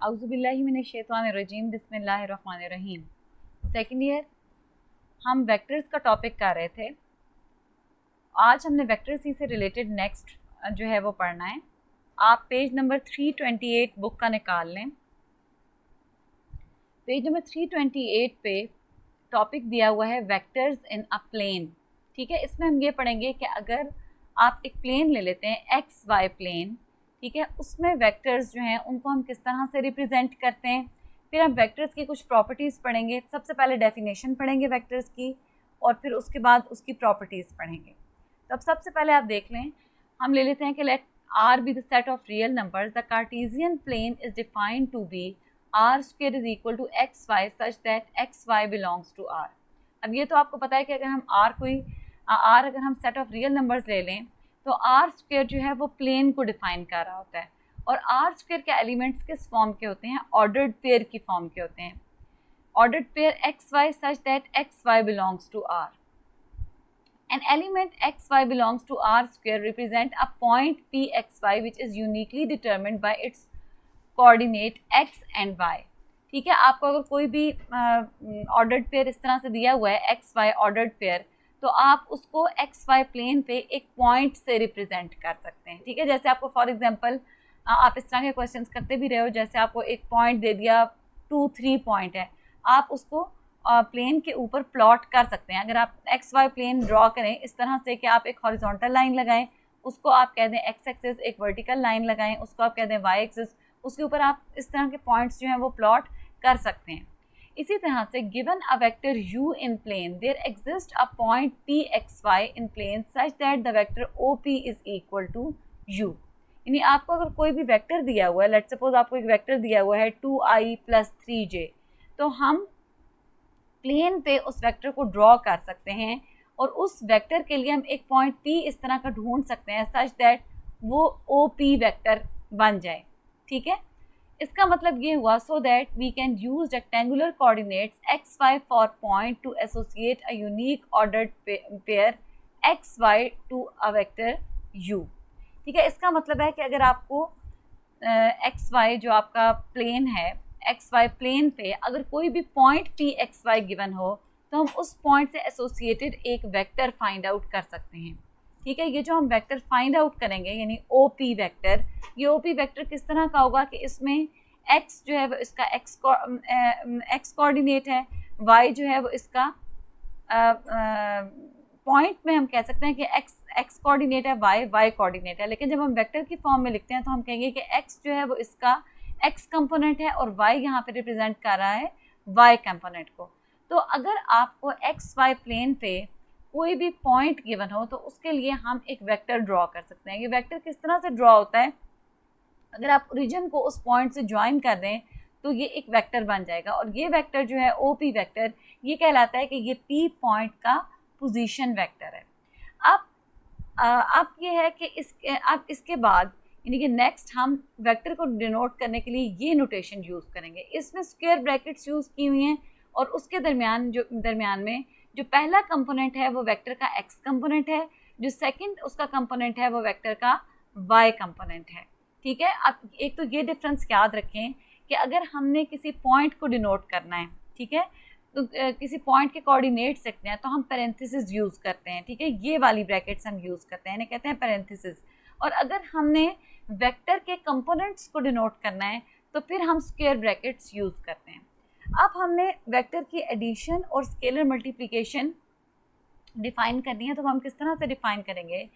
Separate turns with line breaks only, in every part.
औज़ुबिल्लाहि मिनश्शैतानिर्रजीम बिस्मिल्लाहिर्रहमानिर्रहीम। Second year हम vectors का टॉपिक कर रहे थे। आज हमने वेक्टर सी से रिलेटेड नेक्स्ट जो है वो पढ़ना है। आप पेज नंबर 328 बुक का निकाल लें। पेज नंबर 328 पे टॉपिक दिया हुआ है वेक्टर्स इन अ प्लेन। ठीक है, इसमें हम ये पढ़ेंगे कि अगर आप एक प्लेन ले लेते हैं एक्स वाई प्लेन, ठीक है, उसमें वेक्टर्स जो हैं उनको हम किस तरह से रिप्रेजेंट करते हैं। फिर हम वेक्टर्स की कुछ प्रॉपर्टीज़ पढ़ेंगे। सबसे पहले डेफिनेशन पढ़ेंगे वेक्टर्स की और फिर उसके बाद उसकी प्रॉपर्टीज़ पढ़ेंगे। तो अब सबसे पहले आप देख लें, हम ले लेते हैं कि let R be the set of real numbers, the Cartesian plane is defined to be R square is equal to x y such that x y belongs to R. अब ये तो आपको पता है कि अगर हम आर अगर हम सेट ऑफ रियल नंबर्स ले लें तो आर स्क्वायर जो है वो प्लेन को डिफाइन कर रहा होता है। और आर स्क्वायर के एलिमेंट्स किस फॉर्म के होते हैं? ऑर्डर्ड पेयर की फॉर्म के होते हैं। Ordered pair x y such that x y belongs to R. An element xy belongs to R square represent a point Pxy which is uniquely determined by its coordinate x and y। ठीक है, आपको अगर कोई भी ordered pair इस तरह से दिया हुआ है एक्स वाई ऑर्डर्ड पेयर, तो आप उसको एक्स वाई प्लेन पे एक पॉइंट से रिप्रेजेंट कर सकते हैं। ठीक है, जैसे आपको फॉर एग्जांपल आप इस तरह के क्वेश्चंस करते भी रहे हो, जैसे आपको एक पॉइंट दे दिया 2-3 पॉइंट है, आप उसको प्लेन के ऊपर प्लॉट कर सकते हैं। अगर आप एक्स वाई प्लेन ड्रॉ करें इस तरह से कि आप एक हॉरिजॉन्टल लाइन लगाएं, उसको आप कह दें एक्स एक्सिस, एक वर्टिकल लाइन लगाएं, उसको आप कह दें वाई एक्सिस, उसके ऊपर आप इस तरह के पॉइंट्स जो हैं वो प्लॉट कर सकते हैं। इसी तरह से given a vector u in plane there exist a point p x y in plane such that the vector OP is equal to u। यानी आपको अगर कोई भी वेक्टर दिया हुआ है, लेट्स सपोज आपको एक वेक्टर दिया हुआ है 2i + 3j, तो हम प्लेन पे उस वेक्टर को ड्रॉ कर सकते हैं और उस वेक्टर के लिए हम एक पॉइंट P इस तरह का ढूंढ सकते हैं सच दैट वो OP वेक्टर बन जाए। ठीक है, इसका मतलब ये हुआ so that we can use rectangular coordinates x y for point to associate a unique ordered pair x y to a vector u। ठीक है, इसका मतलब है कि अगर आपको एक्स वाई जो आपका प्लेन है, एक्स वाई प्लेन पे अगर कोई भी point P x y given हो तो हम उस पॉइंट से एसोसिएटेड एक वेक्टर फाइंड आउट कर सकते हैं। ठीक है, ये जो हम वेक्टर फाइंड आउट करेंगे यानी ओपी वेक्टर, ये ओपी वेक्टर किस तरह का होगा कि इसमें एक्स जो है वो इसका एक्स कोऑर्डिनेट है, वाई जो है वो इसका पॉइंट में हम कह सकते हैं कि एक्स कोऑर्डिनेट है, वाई कोऑर्डिनेट है। लेकिन जब हम वेक्टर की फॉर्म में लिखते हैं तो हम कहेंगे कि एक्स जो है वो इसका एक्स कंपोनेंट है और वाई यहाँ पे रिप्रेजेंट कर रहा है वाई कंपोनेंट को। तो अगर आपको एक्स वाई प्लेन पे कोई भी पॉइंट गिवन हो तो उसके लिए हम एक वेक्टर ड्रॉ कर सकते हैं। ये वेक्टर किस तरह से ड्रॉ होता है? अगर आप ओरिजिन को उस पॉइंट से ज्वाइन कर दें तो ये एक वेक्टर बन जाएगा और ये वेक्टर जो है OP वेक्टर, ये कहलाता है कि ये P पॉइंट का पोजीशन वेक्टर है। अब ये है कि अब इसके बाद यानी कि नेक्स्ट हम वेक्टर को डिनोट करने के लिए ये नोटेशन यूज़ करेंगे। इसमें स्क्वायर ब्रैकेट्स यूज़ की हुई हैं और उसके दरमियान में जो पहला कंपोनेंट है वो वेक्टर का एक्स कंपोनेंट है, जो सेकंड उसका कंपोनेंट है वो वेक्टर का वाई कंपोनेंट है। ठीक है, अब एक तो ये डिफरेंस याद रखें कि अगर हमने किसी पॉइंट को डिनोट करना है, ठीक है, तो किसी पॉइंट के कोऑर्डिनेट्स लिखते हैं तो हम पैरेंथेसिस यूज़ करते हैं। ठीक है, ये वाली ब्रैकेट्स हम यूज़ करते हैं, इन्हें कहते हैं पैरेंथेसिस। और अगर हमने वेक्टर के कंपोनेंट्स को डिनोट करना है तो फिर हम स्क्वायर ब्रैकेट्स यूज़ करते हैं। अब हमने वेक्टर की एडिशन और स्केलर मल्टीप्लिकेशन डिफाइन करनी है, तो हम किस तरह से डिफाइन करेंगे?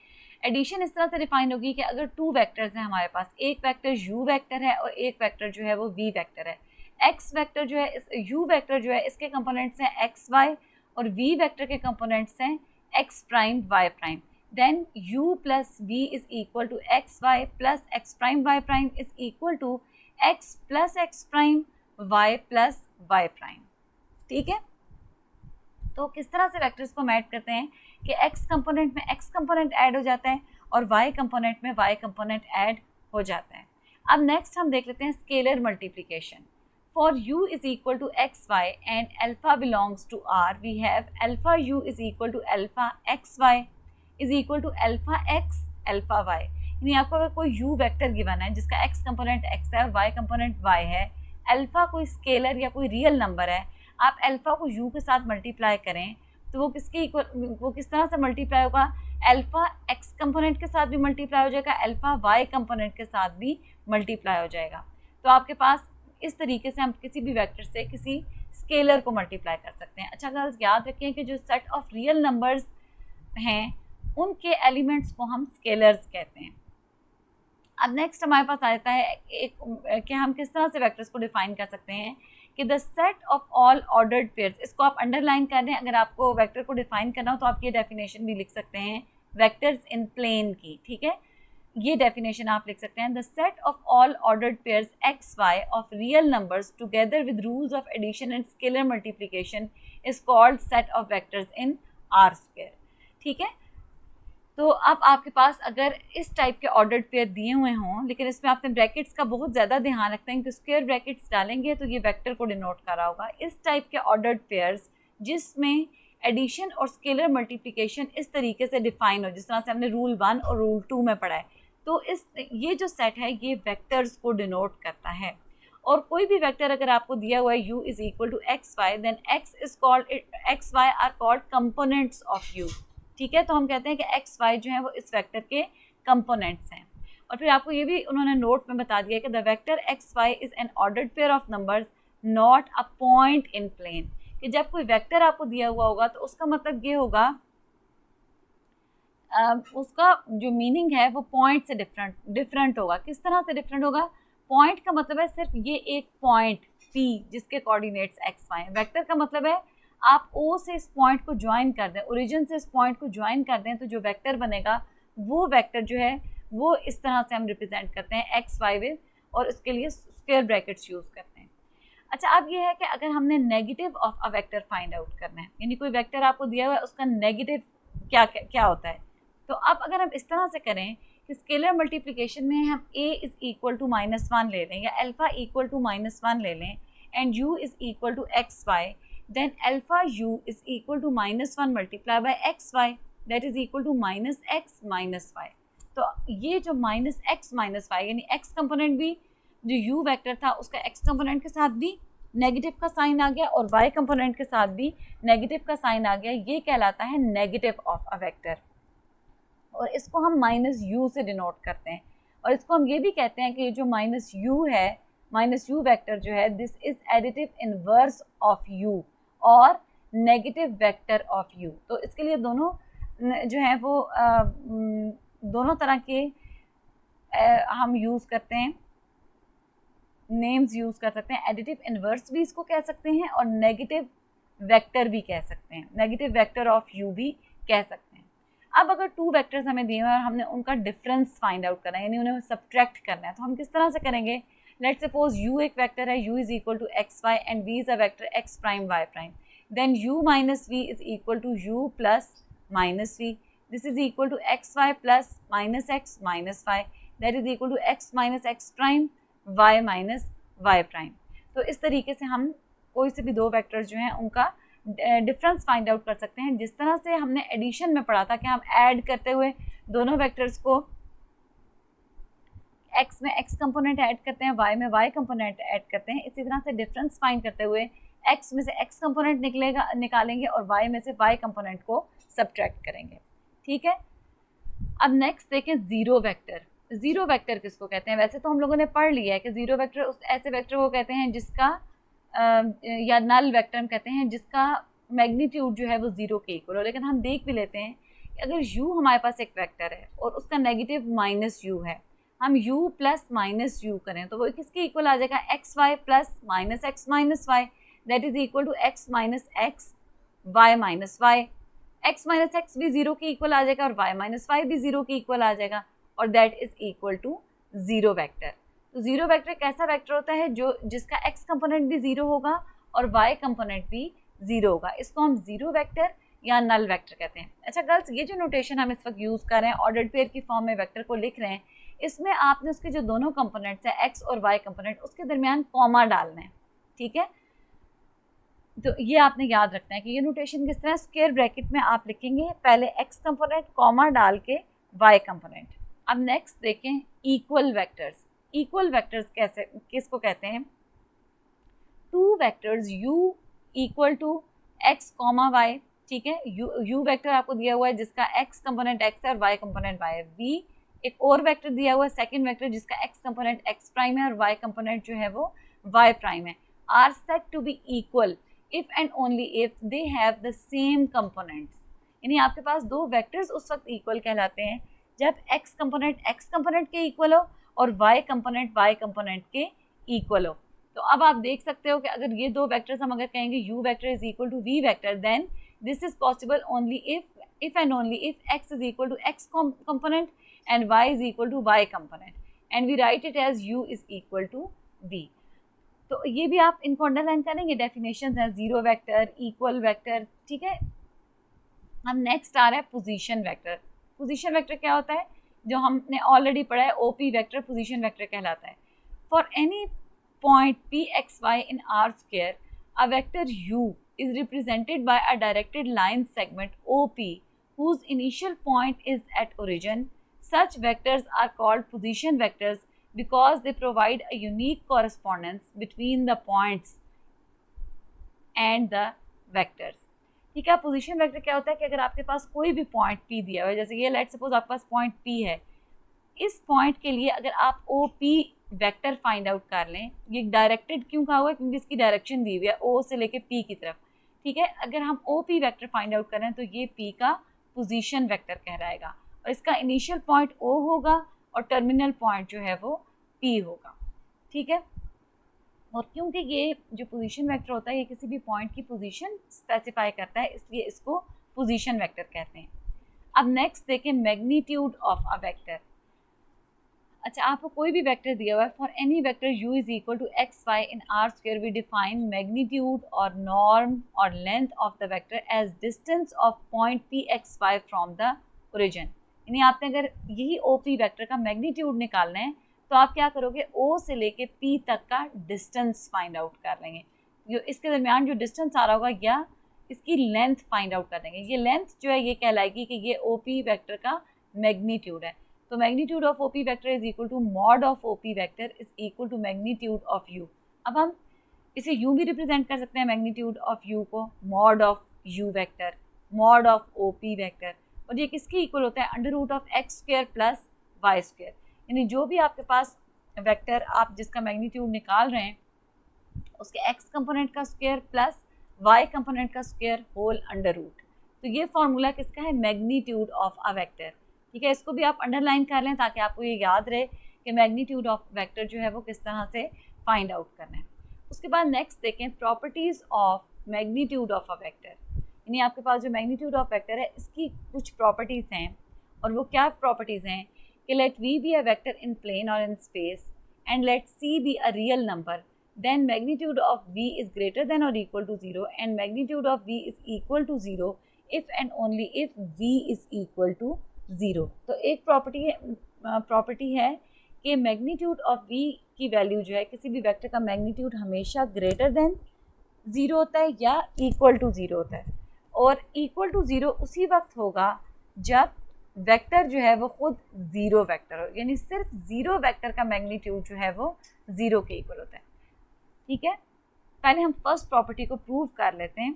एडिशन इस तरह से डिफाइन होगी कि अगर 2 वेक्टर्स हैं हमारे पास, एक वेक्टर u वेक्टर है और एक वेक्टर जो है वो v वेक्टर है। x वेक्टर जो है, u वेक्टर जो है इसके कंपोनेंट्स हैं एक्स वाई और v वेक्टर के कंपोनेंट्स हैं x prime y prime. then u plus v is equal to xy plus x prime y prime is equal to x plus x prime y plus y prime। ठीक है, तो किस तरह से vectors को match करते हैं कि x कंपोनेंट में x कंपोनेंट ऐड हो जाता है और y कंपोनेंट में y कंपोनेंट ऐड हो जाता है। अब नेक्स्ट हम देख लेते हैं scalar multiplication. For u is equal to x y and alpha belongs to r, we have alpha u is equal to alpha x y is equal to alpha x alpha y. यानी आपको अगर कोई u vector given है जिसका x component x है और y component y है, alpha कोई स्केलर या कोई रियल नंबर है, आप अल्फ़ा को यू के साथ मल्टीप्लाई करें तो वो किसके इक्वल, वो किस तरह से मल्टीप्लाई होगा, अल्फ़ा एक्स कंपोनेंट के साथ भी मल्टीप्लाई हो जाएगा, अल्फ़ा वाई कंपोनेंट के साथ भी मल्टीप्लाई हो जाएगा। तो आपके पास इस तरीके से हम किसी भी वेक्टर से किसी स्केलर को मल्टीप्लाई कर सकते हैं। अच्छा गर्ल्स, याद रखें कि जो सेट ऑफ रियल नंबर्स हैं उनके एलिमेंट्स को हम स्केलर्स कहते हैं। अब नेक्स्ट हमारे पास आता है एक कि हम किस तरह से वेक्टर्स को डिफाइन कर सकते हैं कि the set of all ordered pairs, इसको आप अंडरलाइन कर दें, अगर आपको वेक्टर को डिफाइन करना हो तो आप ये डेफिनेशन भी लिख सकते हैं वेक्टर्स इन प्लेन की, ठीक है, ये डेफिनेशन आप लिख सकते हैं, the set of all ordered pairs x y of real numbers together with rules of addition and scalar multiplication is called set of vectors in R square, ठीक है। तो अब आपके पास अगर इस टाइप के ऑर्डर्ड पेयर दिए हुए हों, लेकिन इसमें आपने ब्रैकेट्स का बहुत ज़्यादा ध्यान रखते हैं कि स्क्वायर ब्रैकेट्स डालेंगे तो ये वेक्टर को डिनोट कर रहा होगा, इस टाइप के ऑर्डर्ड पेयर्स जिसमें एडिशन और स्केलर मल्टीप्लिकेशन इस तरीके से डिफाइन हो, जिस तरह से हमने रूल 1 और रूल 2 में पढ़ा है, तो ये जो सेट है ये वेक्टर्स को डिनोट करता है। और कोई भी वेक्टर अगर आपको दिया हुआ है u is equal to x y, then x y are called components of u, ठीक है। तो हम कहते हैं कि एक्स वाई जो है वो इस वेक्टर के कंपोनेंट्स हैं। और फिर आपको ये भी उन्होंने नोट में बता दिया कि the vector x y is an ordered pair of numbers not a point in plane, कि जब कोई वेक्टर आपको दिया हुआ होगा तो उसका मतलब ये होगा, उसका जो मीनिंग है वो पॉइंट से डिफरेंट होगा। किस तरह से डिफरेंट होगा, पॉइंट का मतलब है सिर्फ ये एक पॉइंट P जिसके कोऑर्डिनेट्स एक्स वाई है, वेक्टर का मतलब है आप O से इस पॉइंट को ज्वाइन कर दें, ओरिजिन से इस पॉइंट को ज्वाइन कर दें, तो जो वेक्टर बनेगा वो वेक्टर जो है वो इस तरह से हम रिप्रेजेंट करते हैं एक्स वाई विद, और इसके लिए स्क्वायर ब्रैकेट्स यूज़ करते हैं। अच्छा, अब ये है कि अगर हमने negative of a vector find out करना है, यानी कोई वेक्टर आपको दिया हुआ है उसका नेगेटिव क्या होता है, तो अब अगर हम इस तरह से करें कि स्केलर मल्टीप्लिकेशन में हम a इज़ इक्वल टू -1 ले लें या अल्फ़ा इक्वल टू -1 ले लें and u is equal to x y, then alpha u is equal to -1 multiplied by xy, that is equal to -x minus y। तो ये जो -x minus y यानी x component भी, जो u vector था उसका x कंपोनेंट के साथ भी नेगेटिव का साइन आ गया और y कंपोनेंट के साथ भी नेगेटिव का साइन आ गया, ये कहलाता है नेगेटिव ऑफ अ वेक्टर, और इसको हम -u से डिनोट करते हैं। और इसको हम ये भी कहते हैं कि ये जो -u है, -u वेक्टर जो है, this is additive inverse of u और नेगेटिव वेक्टर ऑफ u। तो इसके लिए दोनों जो है वो दोनों तरह के हम यूज़ करते हैं, नेम्स यूज़ कर सकते हैं, एडिटिव इनवर्स भी इसको कह सकते हैं और नेगेटिव वेक्टर भी कह सकते हैं, नेगेटिव वेक्टर ऑफ u भी कह सकते हैं। अब अगर टू वेक्टर्स हमें दिए हुए और हमने उनका डिफरेंस फाइंड आउट करना है, यानी उन्हें सब्ट्रैक्ट करना है, तो हम किस तरह से करेंगे, लेट्स सपोज u एक वेक्टर है, u is equal to x y and v is a vector x prime y prime, then u minus v is equal to u plus minus v, this is equal to x y plus minus x minus y, that is equal to x minus x prime y minus y prime. तो इस तरीके से हम कोई से भी दो vectors जो हैं उनका डिफरेंस फाइंड आउट कर सकते हैं, जिस तरह से हमने एडिशन में पढ़ा था कि हम ऐड करते हुए दोनों वेक्टर्स को x में x कंपोनेंट ऐड करते हैं, y में y कंपोनेंट ऐड करते हैं, इसी तरह से डिफरेंस फाइंड करते हुए x में से x कंपोनेंट निकालेंगे और y में से y कंपोनेंट को सब्ट्रैक्ट करेंगे, ठीक है। अब नेक्स्ट देखें ज़ीरो वेक्टर। ज़ीरो वेक्टर किसको कहते हैं, वैसे तो हम लोगों ने पढ़ लिया है कि ज़ीरो वेक्टर उस ऐसे वेक्टर को कहते हैं जिसका या नल वेक्टर हम कहते हैं जिसका मैग्नीट्यूड जो है वो ज़ीरो के इक्वल हो। लेकिन हम देख भी लेते हैं कि अगर u हमारे पास एक वेक्टर है और उसका नेगेटिव -u है, हम u प्लस माइनस u करें तो वो किसके इक्वल आ जाएगा, x y plus minus x minus y, that is equal to x minus x y minus y. X minus x भी ज़ीरो के इक्वल आ जाएगा और वाई माइनस वाई भी ज़ीरो के इक्वल आ जाएगा, और that is equal to zero vector. तो ज़ीरो वेक्टर कैसा वेक्टर होता है, जो जिसका x कंपोनेंट भी ज़ीरो होगा और y कंपोनेंट भी ज़ीरो होगा, इसको हम ज़ीरो वेक्टर या नल वेक्टर कहते हैं। अच्छा गर्ल्स, ये जो नोटेशन हम इस वक्त यूज़ कर रहे हैं, ऑर्डर्ड पेयर की फॉर्म में वेक्टर को लिख रहे हैं, इसमें आपने उसके जो दोनों कंपोनेंट्स हैं x और y कंपोनेंट, उसके दरमियान कॉमा डालना है, ठीक है। तो ये आपने याद रखना है कि ये नोटेशन किस तरह, स्क्वायर ब्रैकेट में आप लिखेंगे पहले x कंपोनेंट कॉमा डाल के y कंपोनेंट। अब नेक्स्ट देखें इक्वल वेक्टर्स। इक्वल वेक्टर्स कैसे किसको कहते हैं, two vectors u equal to x comma y, ठीक है, u वेक्टर आपको दिया हुआ है जिसका x कंपोनेंट x है और y कंपोनेंट y है, v एक और वेक्टर दिया हुआ है सेकंड वेक्टर जिसका x कंपोनेंट x प्राइम है और y कंपोनेंट जो है वो y प्राइम है, are said to be equal if and only if they have the same components. यानी आपके पास दो वेक्टर्स उस वक्त इक्वल कहलाते हैं जब x कंपोनेंट के इक्वल हो और y कंपोनेंट के इक्वल हो। तो अब आप देख सकते हो कि अगर ये दो वेक्टर्स हम अगर कहेंगे u vector is equal to v vector, then this is possible only if and only if x is equal to x component and y is equal to y component, and we write it as u is equal to v। तो ये भी आप इनको underline करेंगे, definitions हैं zero vector, equal vector, ठीक है। अब नेक्स्ट आ रहा है पोजीशन वेक्टर। पोजीशन वेक्टर क्या होता है, जो हमने ऑलरेडी पढ़ा है, ओपी वेक्टर पोजीशन वेक्टर कहलाता है। For any point P x y in R square, a vector u is represented by a directed line segment OP whose initial point is at origin. Such vectors are called position vectors because they provide a unique correspondence between the points and the vectors। ठीक है, position vector क्या होता है कि अगर आपके पास कोई भी पॉइंट P दिया हुआ है, जैसे ये लेट सपोज आपके पास पॉइंट P है, इस पॉइंट के लिए अगर आप OP वेक्टर फाइंड आउट कर लें, ये डायरेक्टेड क्यों कहा हुआ है, क्योंकि इसकी डायरेक्शन दी हुई है O से लेके P की तरफ, ठीक है। अगर हम OP वेक्टर फाइंड आउट करें तो ये P का पोजीशन वेक्टर कहलाएगा और इसका इनिशियल पॉइंट O होगा और टर्मिनल पॉइंट जो है वो P होगा, ठीक है। और क्योंकि ये जो पोजीशन वेक्टर होता है ये किसी भी पॉइंट की पोजीशन स्पेसिफाई करता है, इसलिए इसको पोजीशन वेक्टर कहते हैं। अब नेक्स्ट देखें मैग्नीट्यूड ऑफ अ वेक्टर। अच्छा, आपको कोई भी वेक्टर दिया हुआ है, for any vector u is equal to x y in R square, we define magnitude और नॉर्म और length of the vector as distance of point P x y from the origin. यानी आपने अगर यही O P vector का magnitude निकालना है तो आप क्या करोगे, O से लेके P तक का डिस्टेंस फाइंड आउट कर लेंगे, जो इसके दरमियान जो डिस्टेंस आ रहा होगा या इसकी लेंथ फाइंड आउट कर देंगे। ये लेंथ जो है ये कहलाएगी कि ये OP वेक्टर का मैग्नीट्यूड है। तो magnitude of OP vector is equal to mod of OP vector is equal to magnitude of U। अब हम इसे यूँ भी रिप्रेजेंट कर सकते हैं मैग्नीट्यूड ऑफ U को, mod of U vector, mod of OP vector, और ये किसके इक्वल होता है, under root of x square plus y square. यानी जो भी आपके पास वेक्टर आप जिसका मैग्नीट्यूड निकाल रहे हैं उसके एक्स कंपोनेंट का स्क्वायर प्लस वाई कंपोनेंट का स्क्वायर होल अंडर रूट। तो ये फॉर्मूला किसका है, मैग्नीट्यूड ऑफ अ वेक्टर, ठीक है। इसको भी आप अंडरलाइन कर लें ताकि आपको ये याद रहे कि मैग्नीट्यूड ऑफ वेक्टर जो है वो किस तरह से फाइंड आउट करना है। उसके बाद नेक्स्ट देखें properties of magnitude of a vector. यानी आपके पास जो मैग्नीट्यूड ऑफ वेक्टर है इसकी कुछ प्रॉपर्टीज़ हैं, और वो क्या प्रॉपर्टीज़ हैं कि let v be a vector in plane or in space and let c be a real number, then magnitude of v is greater than or equal to 0 and magnitude of v is equal to 0 if and only if v is equal to 0। तो एक property है कि magnitude of v की value जो है किसी भी vector का मैग्नीट्यूड हमेशा ग्रेटर देन 0 होता है या इक्वल टू 0 होता है, और इक्वल टू 0 उसी वक्त होगा जब वेक्टर जो है वो खुद ज़ीरो वेक्टर हो, यानी सिर्फ ज़ीरो वेक्टर का मैग्नीट्यूड जो है वो 0 के इक्वल होता है, ठीक है। पहले हम फर्स्ट प्रॉपर्टी को प्रूव कर लेते हैं।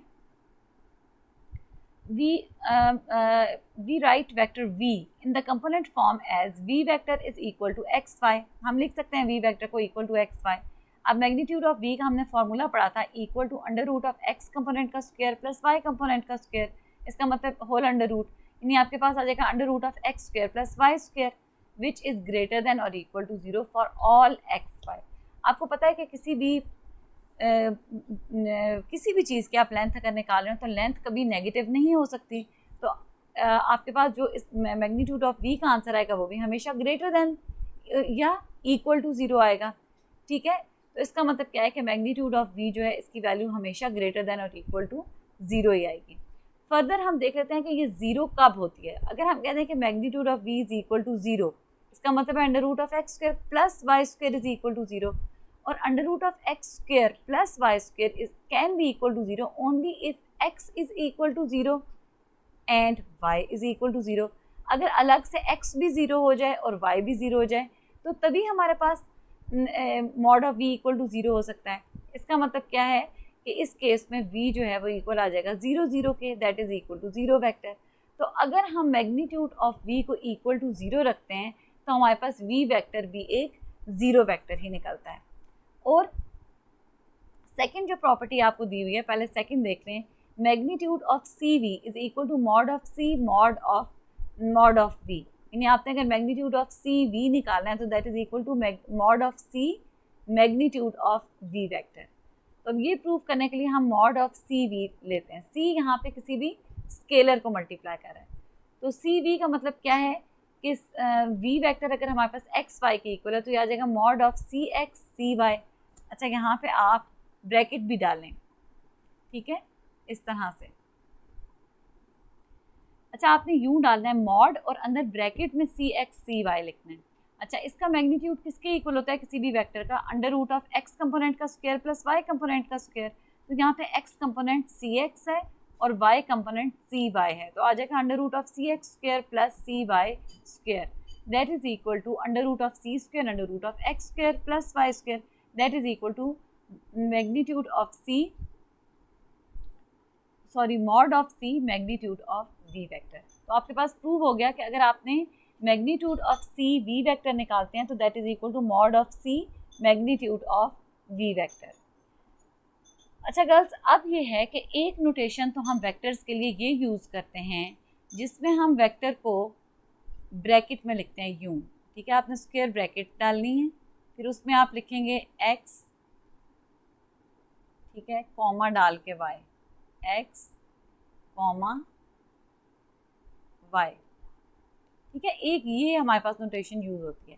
We write vector v in the component form as v vector is equal to x y. हम लिख सकते हैं v वेक्टर को इक्वल टू एक्स वाई। अब मैग्नीट्यूड ऑफ v का हमने फॉर्मूला पढ़ा था, equal to under root of x component का स्क्वायर प्लस y कंपोनेंट का स्क्वायर, इसका मतलब होल अंडर रूट, यानी आपके पास आ जाएगा under root of x square plus y square which is greater than और equal to 0 for all x y. आपको पता है कि किसी भी चीज़ की आप लेंथ अगर निकाल रहे हो तो लेंथ कभी नेगेटिव नहीं हो सकती, तो आपके पास जो इस मैग्नीट्यूड ऑफ v का आंसर आएगा वो भी हमेशा ग्रेटर देन या इक्वल टू 0 आएगा, ठीक है। तो इसका मतलब क्या है कि मैग्नीट्यूड ऑफ v जो है इसकी वैल्यू हमेशा ग्रेटर देन और इक्वल टू 0 ही आएगी। फर्दर हम देख लेते हैं कि ये 0 कब होती है। अगर हम कहते हैं कि magnitude of v is equal to 0, इसका मतलब है under root of x square plus y square is equal to 0, और under root of x square plus y square is can be equal to 0 only if x is equal to 0 and y is equal to 0। अगर अलग से x भी 0 हो जाए और y भी 0 हो जाए तो तभी हमारे पास mod of v equal to 0 हो सकता है। इसका मतलब क्या है कि इस केस में v जो है वो इक्वल आ जाएगा 0 0 के, that is equal to 0 vector. तो अगर हम मैग्नीट्यूड ऑफ v को इक्वल टू 0 रखते हैं तो हमारे पास v वेक्टर भी एक 0 वेक्टर ही निकलता है। और सेकंड जो प्रॉपर्टी आपको दी हुई है, पहले सेकंड देख लें, magnitude of c v is equal to mod of c mod of v, यानी आपने अगर मैग्नीट्यूड ऑफ सी वी निकालना है तो that is equal to mod of c magnitude of v vector. तो अब ये प्रूव करने के लिए हम मॉड ऑफ सी वी लेते हैं। सी यहाँ पे किसी भी स्केलर को मल्टीप्लाई कर रहा है, तो सी वी का मतलब क्या है कि वी वेक्टर अगर हमारे पास एक्स वाई के इक्वल है तो ये आ जाएगा mod of c x c y. अच्छा, यहाँ पे आप ब्रैकेट भी डालें, ठीक है, इस तरह से। अच्छा, आपने यूं डालना है मॉड और अंदर ब्रैकेट में सी एक्स सी वाई लिखना है। अच्छा, इसका मैग्नीट्यूड किसके इक्वल होता है किसी भी वेक्टर का? Under root of x component का स्क्वायर प्लस वाई कंपोनेंट का स्क्वायर। तो यहाँ पे एक्स कंपोनेंट सी एक्स है और वाई कंपोनेंट सी वाई है, तो आ जाएगा under root of c x square plus c y square, that is equal to under root of c square under root of x square plus y square, that is equal to magnitude of c mod of c magnitude of v vector. तो आपके पास prove हो गया कि अगर आपने magnitude of c v vector निकालते हैं तो that is equal to mod of c magnitude of v vector. अच्छा गर्ल्स, अब ये है कि एक नोटेशन तो हम वेक्टर्स के लिए ये यूज़ करते हैं जिसमें हम वेक्टर को ब्रैकेट में लिखते हैं यूं, ठीक है। आपने स्क्वायर ब्रैकेट डालनी है, फिर उसमें आप लिखेंगे एक्स, ठीक है, कॉमा डाल के वाई, एक्स कॉमा वाई, ठीक है। एक ये हमारे पास नोटेशन यूज़ होती है।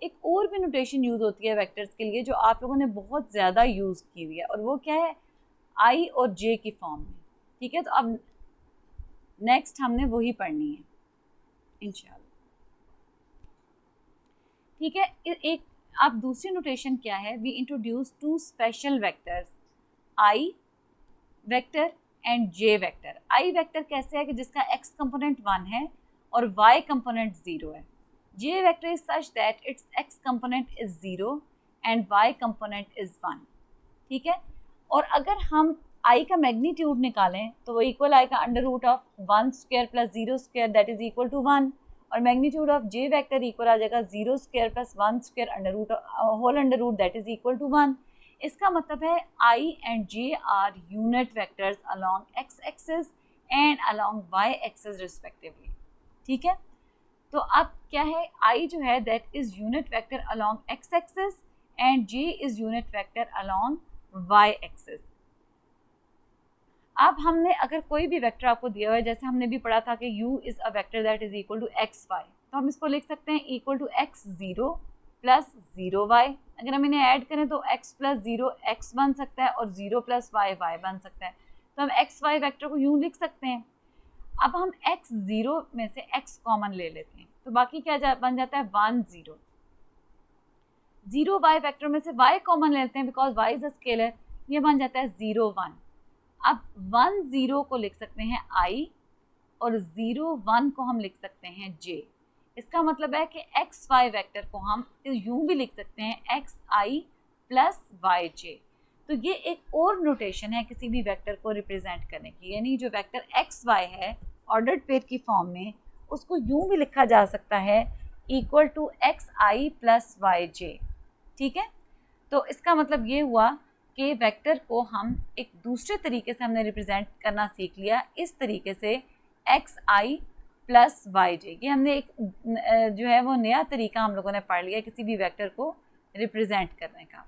एक और भी नोटेशन यूज़ होती है वेक्टर्स के लिए जो आप लोगों ने बहुत ज़्यादा यूज़ की हुई है, और वो क्या है? आई और जे की फॉर्म में, ठीक है। तो अब नेक्स्ट हमने वही पढ़नी है इंशाल्लाह, ठीक है। एक अब दूसरी नोटेशन क्या है? We introduce two special vectors, i vector and j vector. I vector कैसे है कि जिसका एक्स कंपोनेंट 1 है और वाई कंपोनेंट 0 है। J vector is such that its x component is 0 and y component is 1, ठीक है। और अगर हम आई का मैग्नीट्यूड निकालें तो वो इक्वल आएगा under root of 1 square plus 0 square, that is equal to 1। और magnitude of j vector equal आ जाएगा 0 square plus 1 square under root whole under root, that is equal to 1। इसका मतलब है i and j are unit vectors along x axis and along y axis respectively, ठीक है। तो अब क्या है? आई जो है that is unit vector along x axis and j is unit vector along y axis. अब हमने अगर कोई भी वेक्टर आपको दिया हुआ है, जैसे हमने भी पढ़ा था कि u is a vector that is equal to x y, तो हम इसको लिख सकते हैं equal to x 0 plus 0 y. अगर हम इन्हें ऐड करें तो x प्लस 0 x बन सकता है और 0 प्लस वाई वाई बन सकता है। तो हम एक्स वाई वेक्टर को यूं लिख सकते हैं। अब हम x 0 में से x कॉमन ले लेते हैं, तो बाकी क्या बन जाता है? 1 0। 0 वाई वेक्टर में से y कॉमन लेते हैं because y is a scalar, ये बन जाता है 0 1। अब 1 0 को लिख सकते हैं i और 0 1 को हम लिख सकते हैं j। इसका मतलब है कि एक्स वाई वेक्टर को हम यूं भी लिख सकते हैं एक्स आई प्लस वाई जे। तो ये एक और नोटेशन है किसी भी वेक्टर को रिप्रेजेंट करने की, यानी जो वेक्टर एक्स वाई है ऑर्डर्ड पेयर की फॉर्म में, उसको यूं भी लिखा जा सकता है equal to x i plus y j, ठीक है। तो इसका मतलब ये हुआ कि वेक्टर को हम एक दूसरे तरीके से हमने रिप्रेजेंट करना सीख लिया, इस तरीके से एक्स आई प्लस वाई जे। ये हमने एक जो है वो नया तरीका हम लोगों ने पढ़ लिया किसी भी वेक्टर को रिप्रेजेंट करने का,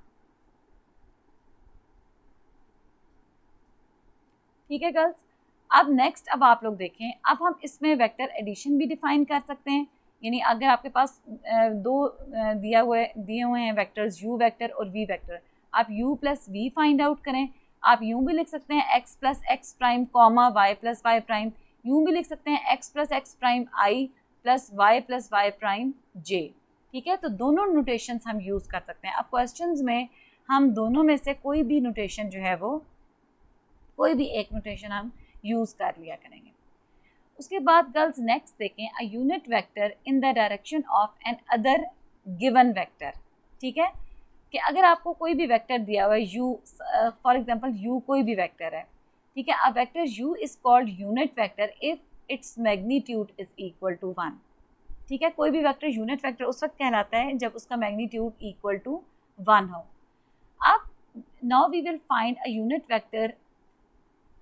ठीक है गर्ल्स। अब नेक्स्ट अब आप लोग देखें, अब हम इसमें वेक्टर एडिशन भी डिफाइन कर सकते हैं। यानी अगर आपके पास दो दिए हुए हैं वेक्टर्स u वेक्टर और v वेक्टर, आप u plus v find out करें। आप यूं भी लिख सकते हैं x plus x prime comma y plus y prime, यूं भी लिख सकते हैं x plus x prime i plus y prime j, ठीक है। तो दोनों नोटेशंस हम यूज़ कर सकते हैं। अब क्वेश्चंस में हम दोनों में से कोई भी नोटेशन जो है वो कोई भी एक नोटेशन हम यूज़ कर लिया करेंगे। उसके बाद गर्ल्स नेक्स्ट देखें, a unit vector in the direction of another given vector, ठीक है। कि अगर आपको कोई भी वेक्टर दिया हुआ है u, फॉर एग्जांपल u कोई भी वेक्टर है, ठीक है, a vector u is called unit vector if its magnitude is equal to 1, ठीक है, कोई भी वेक्टर यूनिट वेक्टर उस वक्त कहलाता है जब उसका मैग्नीट्यूड इक्वल टू 1 हो। अब now we will find a unit vector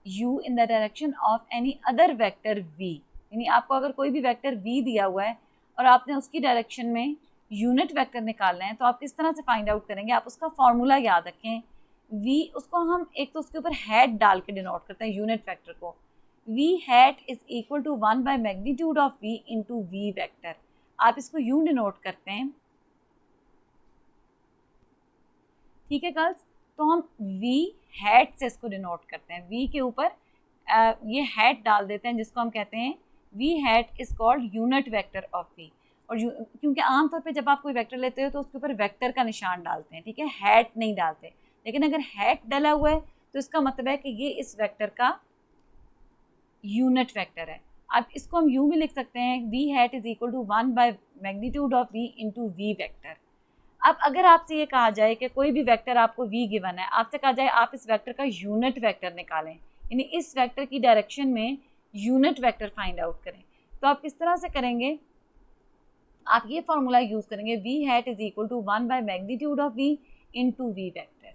u in the direction of any other vector v, यानी आपको अगर कोई भी वेक्टर v दिया हुआ है और आपने उसकी डायरेक्शन में यूनिट वेक्टर निकालना है, तो आप किस तरह से फाइंड आउट करेंगे, आप उसका फॉर्मूला याद रखें। v उसको हम एक तो उसके ऊपर हैट डाल के डिनोट करते हैं यूनिट वेक्टर को, v hat is equal to 1 by magnitude of v into v vector, आप इसको यूं डिनोट करते हैं, ठीक है गर्ल्स। तो हम v हैट से इसको डिनोट करते हैं, v के ऊपर ये हैट डाल देते हैं जिसको हम कहते हैं v hat is called unit vector of v। और क्योंकि आमतौर पे जब आप कोई वेक्टर लेते हो तो उसके ऊपर वेक्टर का निशान डालते हैं, ठीक है, हैट नहीं डालते, लेकिन अगर हैट डला हुआ है तो इसका मतलब है कि ये इस वेक्टर का यूनिट वेक्टर है। अब इसको हम यूं भी लिख सकते हैं v hat is equal to 1 by magnitude of v into v vector. अब अगर आपसे ये कहा जाए कि कोई भी वेक्टर आपको v गिवन है, आपसे कहा जाए आप इस वेक्टर का यूनिट वेक्टर निकालें, यानी इस वेक्टर की डायरेक्शन में यूनिट वेक्टर फाइंड आउट करें, तो आप किस तरह से करेंगे, आप ये फॉर्मूला यूज करेंगे v hat is equal to 1 by magnitude of v into v vector,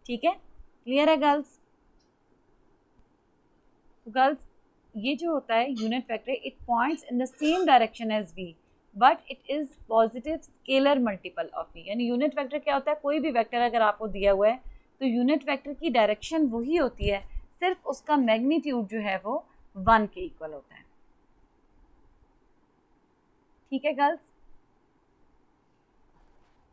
ठीक है, क्लियर है गर्ल्स। तो गर्ल्स ये जो होता है unit vector, it points in the same direction as v but it is positive scalar multiple of v, यानी unit vector क्या होता है, कोई भी वेक्टर अगर आपको दिया हुआ है तो यूनिट वेक्टर की डायरेक्शन वही होती है, सिर्फ उसका मैग्नीट्यूड जो है वो 1 के इक्वल होता है, ठीक है गर्ल्स।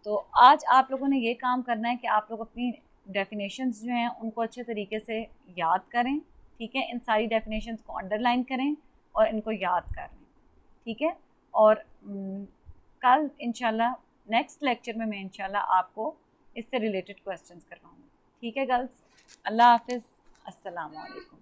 तो आज आप लोगों ने ये काम करना है कि आप लोग अपनी डेफिनेशंस जो हैं उनको अच्छे तरीके से याद करें, ठीक है, इन सारी डेफिनेशंस को अंडरलाइन करें और इनको याद कर लें, ठीक है। और कल इंशाल्लाह नेक्स्ट लेक्चर में मैं इंशाल्लाह आपको इससे रिलेटेड क्वेश्चंस करवाऊंगी, ठीक है गर्ल्स। अल्लाह हाफिज़, अस्सलाम वालेकुम।